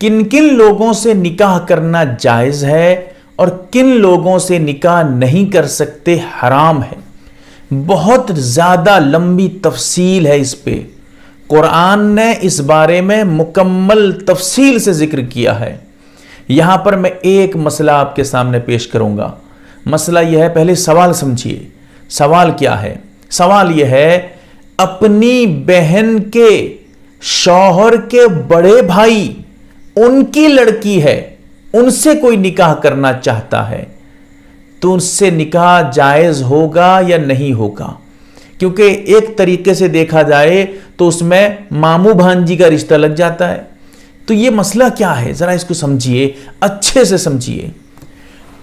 کن کن لوگوں سے نکاح کرنا جائز ہے اور کن لوگوں سے نکاح نہیں کر سکتے، حرام ہے۔ بہت زیادہ لمبی تفصیل ہے اس پہ، قرآن نے اس بارے میں مکمل تفصیل سے ذکر کیا ہے۔ یہاں پر میں ایک مسئلہ آپ کے سامنے پیش کروں گا۔ مسئلہ یہ ہے، پہلے سوال سمجھیے۔ سوال کیا ہے؟ سوال یہ ہے، اپنی بہن کے شوہر کے بڑے بھائی، ان کی لڑکی ہے، ان سے کوئی نکاح کرنا چاہتا ہے تو اس سے نکاح جائز ہوگا یا نہیں ہوگا؟ کیونکہ ایک طریقے سے دیکھا جائے تو اس میں ماموں بھانجی کا رشتہ لگ جاتا ہے۔ تو یہ مسئلہ کیا ہے، ذرا اس کو سمجھیے، اچھے سے سمجھیے۔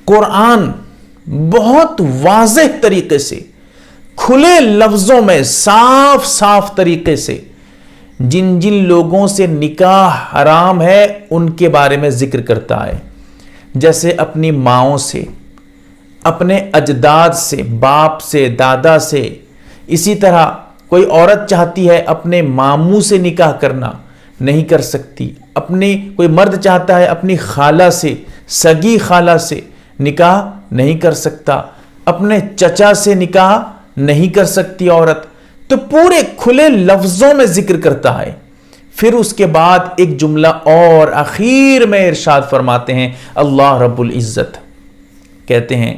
قرآن بہت واضح طریقے سے، کھلے لفظوں میں، صاف صاف طریقے سے جن جن لوگوں سے نکاح حرام ہے ان کے بارے میں ذکر کرتا ہے۔ جیسے اپنی ماؤں سے، اپنے اجداد سے، باپ سے، دادا سے۔ اسی طرح کوئی عورت چاہتی ہے اپنے ماموں سے نکاح کرنا، نہیں کر سکتی۔ کوئی مرد چاہتا ہے اپنی خالہ سے، سگی خالہ سے نکاح نہیں کر سکتا۔ اپنے چچا سے نکاح نہیں کر سکتی عورت۔ تو پورے کھلے لفظوں میں ذکر کرتا ہے۔ پھر اس کے بعد ایک جملہ اور آخر میں ارشاد فرماتے ہیں، اللہ رب العزت کہتے ہیں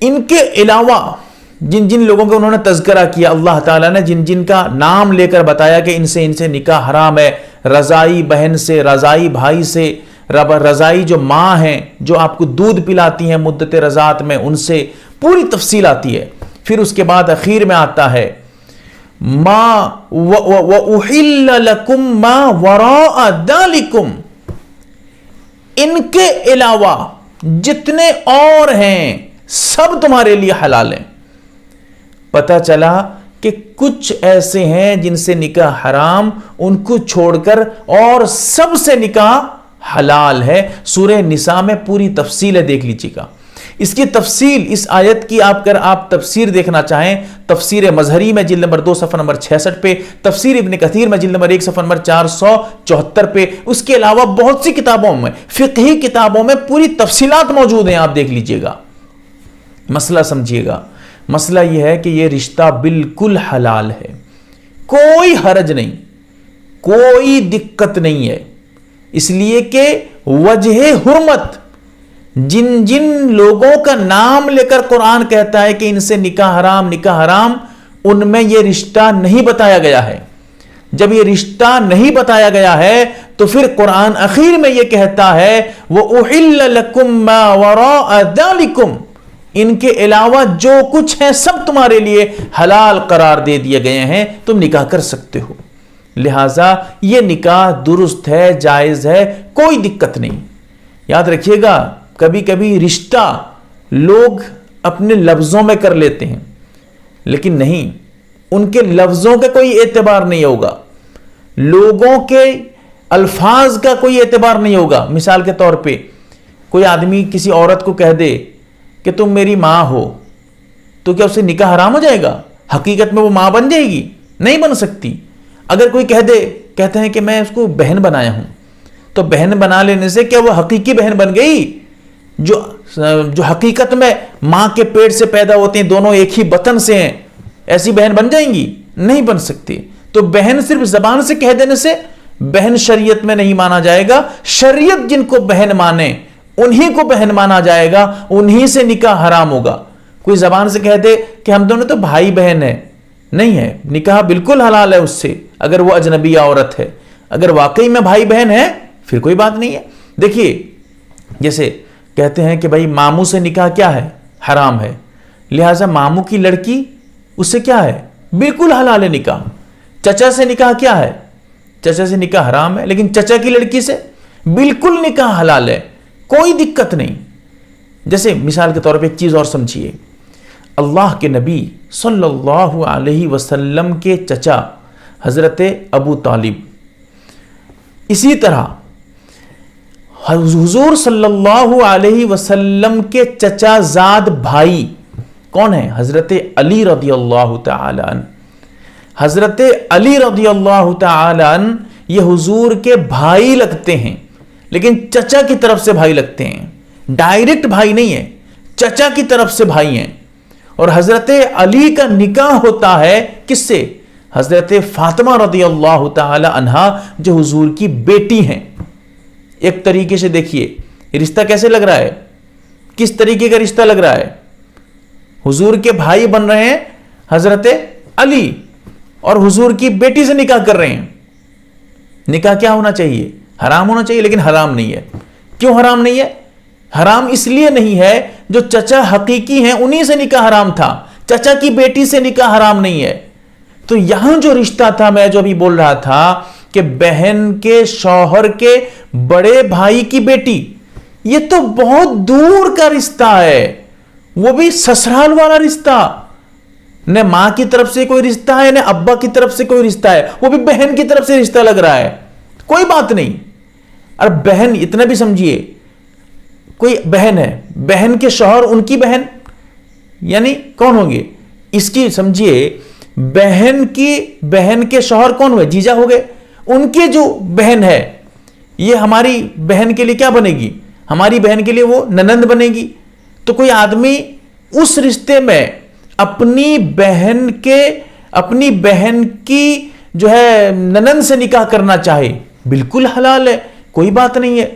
ان کے علاوہ جن جن لوگوں کا انہوں نے تذکرہ کیا، اللہ تعالیٰ نے جن جن کا نام لے کر بتایا کہ ان سے نکاح حرام ہے، رضائی بہن سے، رضائی بھائی سے، رضائی جو ماں ہیں جو آپ کو دودھ پلاتی ہیں مدت رضاعت میں، ان سے پوری تفصیل آتی ہے۔ پھر اس کے بعد اخیر میں آتا ہے ما وَأُحِلَّ لَكُمْ مَا وَرَاءَ ذَلِكُمْ، ان کے علاوہ جتنے اور ہیں سب تمہارے لیے حلال ہیں۔ پتہ چلا کہ کچھ ایسے ہیں جن سے نکاح حرام، ان کو چھوڑ کر اور سب سے نکاح حلال ہے۔ سورہ نساء میں پوری تفصیل ہے، دیکھ لیجیے گا اس کی تفصیل۔ اس آیت کی آپ تفسیر دیکھنا چاہیں، تفسیر مظہری میں جلد نمبر 2 صفحہ نمبر 66 پہ، تفسیر ابن کثیر میں جلد نمبر 1 صفحہ نمبر 474 پہ، اس کے علاوہ بہت سی کتابوں میں، فقہی کتابوں میں پوری تفصیلات موجود ہیں، آپ دیکھ لیجیے گا۔ مسئلہ سمجھیے گا، مسئلہ یہ ہے کہ یہ رشتہ بالکل حلال ہے، کوئی حرج نہیں، کوئی دقت نہیں ہے، اس لیے کہ وجہ حرمت جن جن لوگوں کا نام لے کر قرآن کہتا ہے کہ ان سے نکاح حرام، نکاح حرام، ان میں یہ رشتہ نہیں بتایا گیا ہے۔ جب یہ رشتہ نہیں بتایا گیا ہے تو پھر قرآن اخیر میں یہ کہتا ہے وَأُحِلَّ لَكُمْ مَا وَرَاءَ ذَلِكُمْ، ان کے علاوہ جو کچھ ہے سب تمہارے لیے حلال قرار دے دیے گئے ہیں، تم نکاح کر سکتے ہو۔ لہٰذا یہ نکاح درست ہے، جائز ہے، کوئی دقت نہیں۔ یاد رکھیے گا، کبھی کبھی رشتہ لوگ اپنے لفظوں میں کر لیتے ہیں، لیکن نہیں، ان کے لفظوں کا کوئی اعتبار نہیں ہوگا، لوگوں کے الفاظ کا کوئی اعتبار نہیں ہوگا۔ مثال کے طور پہ کوئی آدمی کسی عورت کو کہہ دے کہ تم میری ماں ہو، تو کیا اس سے نکاح حرام ہو جائے گا؟ حقیقت میں وہ ماں بن جائے گی؟ نہیں بن سکتی۔ اگر کوئی کہتے ہیں کہ میں اس کو بہن بنایا ہوں، تو بہن بنا لینے سے کیا وہ حقیقی بہن بن گئی؟ جو حقیقت میں ماں کے پیٹ سے پیدا ہوتے ہیں، دونوں ایک ہی بطن سے ہیں، ایسی بہن بن جائیں گی؟ نہیں بن سکتی۔ تو بہن صرف زبان سے کہہ دینے سے بہن شریعت میں نہیں مانا جائے گا۔ شریعت جن کو بہن مانے انہی کو بہن مانا جائے گا، انہی سے نکاح حرام ہوگا۔ کوئی زبان سے کہہ دے کہ ہم دونوں تو بھائی بہن ہیں، نہیں ہے، نکاح بالکل حلال ہے اس سے، اگر وہ اجنبی عورت ہے۔ اگر واقعی میں بھائی بہن ہے پھر کوئی بات نہیں ہے۔ دیکھیے، جیسے کہتے ہیں کہ بھائی ماموں سے نکاح کیا ہے؟ حرام ہے، لہٰذا ماموں کی لڑکی اس سے کیا ہے؟ بالکل حلال ہے نکاح۔ چچا سے نکاح کیا ہے؟ چچا سے نکاح حرام ہے، لیکن چچا کی لڑکی سے بالکل نکاح حلال ہے، کوئی دقت نہیں۔ جیسے مثال کے طور پہ ایک چیز اور سمجھیے، اللہ کے نبی صلی اللہ علیہ وسلم کے چچا حضرت ابو طالب، اسی طرح حضور صلی اللہ علیہ وسلم کے چچا زاد بھائی کون ہیں؟ حضرت علی رضی اللہ تعالی عنہ۔ حضرت علی رضی اللہ تعالی عنہ یہ حضور کے بھائی لگتے ہیں، لیکن چچا کی طرف سے بھائی لگتے ہیں، ڈائریکٹ بھائی نہیں ہے، چچا کی طرف سے بھائی ہیں۔ اور حضرت علی کا نکاح ہوتا ہے کس سے؟ حضرت فاطمہ رضی اللہ تعالی عنہا جو حضور کی بیٹی ہیں۔ ایک طریقے سے دیکھیے رشتہ کیسے لگ رہا ہے، کس طریقے کا رشتہ لگ رہا ہے؟ حضور کے بھائی بن رہے ہیں حضرت علی اور حضور کی بیٹی سے نکاح کر رہے ہیں۔ نکاح کیا ہونا چاہیے؟ حرام ہونا چاہیے، لیکن حرام نہیں ہے۔ کیوں حرام نہیں ہے؟ حرام اس لیے نہیں ہے جو چچا حقیقی ہیں انہی سے نکاح حرام تھا، چچا کی بیٹی سے نکاح حرام نہیں ہے۔ تو یہاں جو رشتہ تھا، میں جو ابھی بول رہا تھا کہ بہن کے شوہر کے بڑے بھائی کی بیٹی، یہ تو بہت دور کا رشتہ ہے، وہ بھی سسرال والا رشتہ، نہ ماں کی طرف سے کوئی رشتہ ہے نہ ابا کی طرف سے کوئی رشتہ ہے، وہ بھی بہن کی طرف سے رشتہ لگ رہا ہے، کوئی بات نہیں۔ اور بہن اتنا بھی سمجھیے، کوئی بہن ہے، بہن کے شوہر ان کی بہن، یعنی کون ہوں گے اس کی؟ سمجھیے بہن کے شوہر کون ہوئے؟ جیجا ہو گئے۔ ان کی جو بہن ہے یہ ہماری بہن کے لیے کیا بنے گی؟ ہماری بہن کے لیے وہ ننند بنے گی۔ تو کوئی آدمی اس رشتے میں اپنی بہن کی جو ہے ننند سے نکاح کرنا چاہے، بالکل حلال ہے، کوئی بات نہیں ہے۔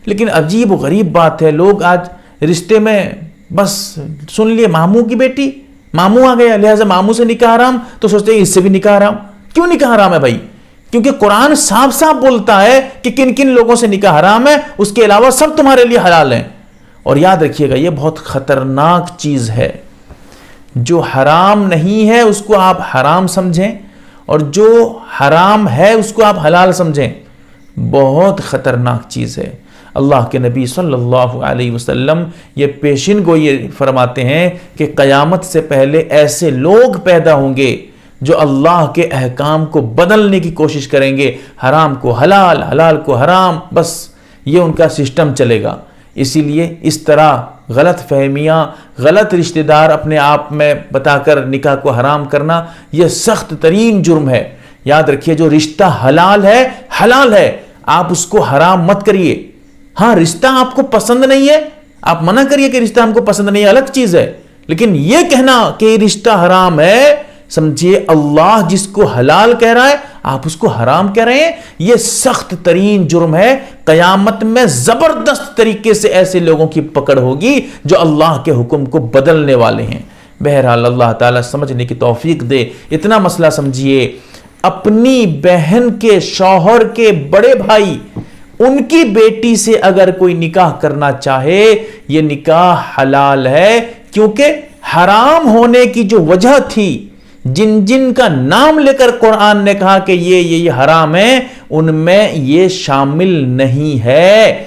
لیکن عجیب و غریب بات ہے، لوگ آج رشتے میں بس سن لیے ماموں کی بیٹی، ماموں آ گیا لہذا ماموں سے نکاح حرام، تو سوچتے ہیں اس سے بھی نکاح حرام۔ کیوں نکاح حرام ہے بھائی؟ کیونکہ قرآن صاف صاف بولتا ہے کہ کن کن لوگوں سے نکاح حرام ہے، اس کے علاوہ سب تمہارے لیے حلال ہیں۔ اور یاد رکھیے گا یہ بہت خطرناک چیز ہے، جو حرام نہیں ہے اس کو آپ حرام سمجھیں اور جو حرام ہے اس کو آپ حلال سمجھیں، بہت خطرناک چیز ہے۔ اللہ کے نبی صلی اللہ علیہ وسلم یہ پیشن گوئی فرماتے ہیں کہ قیامت سے پہلے ایسے لوگ پیدا ہوں گے جو اللہ کے احکام کو بدلنے کی کوشش کریں گے، حرام کو حلال، حلال کو حرام، بس یہ ان کا سسٹم چلے گا۔ اسی لیے اس طرح غلط فہمیاں، غلط رشتہ دار اپنے آپ میں بتا کر نکاح کو حرام کرنا یہ سخت ترین جرم ہے۔ یاد رکھیے جو رشتہ حلال ہے، حلال ہے، آپ اس کو حرام مت کریے۔ ہاں رشتہ آپ کو پسند نہیں ہے، آپ منع کریے کہ رشتہ ہم کو پسند نہیں ہے، الگ چیز ہے، لیکن یہ کہنا کہ رشتہ حرام ہے، سمجھیے اللہ جس کو حلال کہہ رہا ہے آپ اس کو حرام کہہ رہے ہیں، یہ سخت ترین جرم ہے۔ قیامت میں زبردست طریقے سے ایسے لوگوں کی پکڑ ہوگی جو اللہ کے حکم کو بدلنے والے ہیں۔ بہرحال اللہ تعالیٰ سمجھنے کی توفیق دے۔ اتنا مسئلہ سمجھیے، اپنی بہن کے شوہر کے بڑے بھائی ان کی بیٹی سے اگر کوئی نکاح کرنا چاہے یہ نکاح حلال ہے، کیونکہ حرام ہونے کی جو وجہ تھی، جن کا نام لے کر قرآن نے کہا کہ یہ حرام ہے، ان میں یہ شامل نہیں ہے۔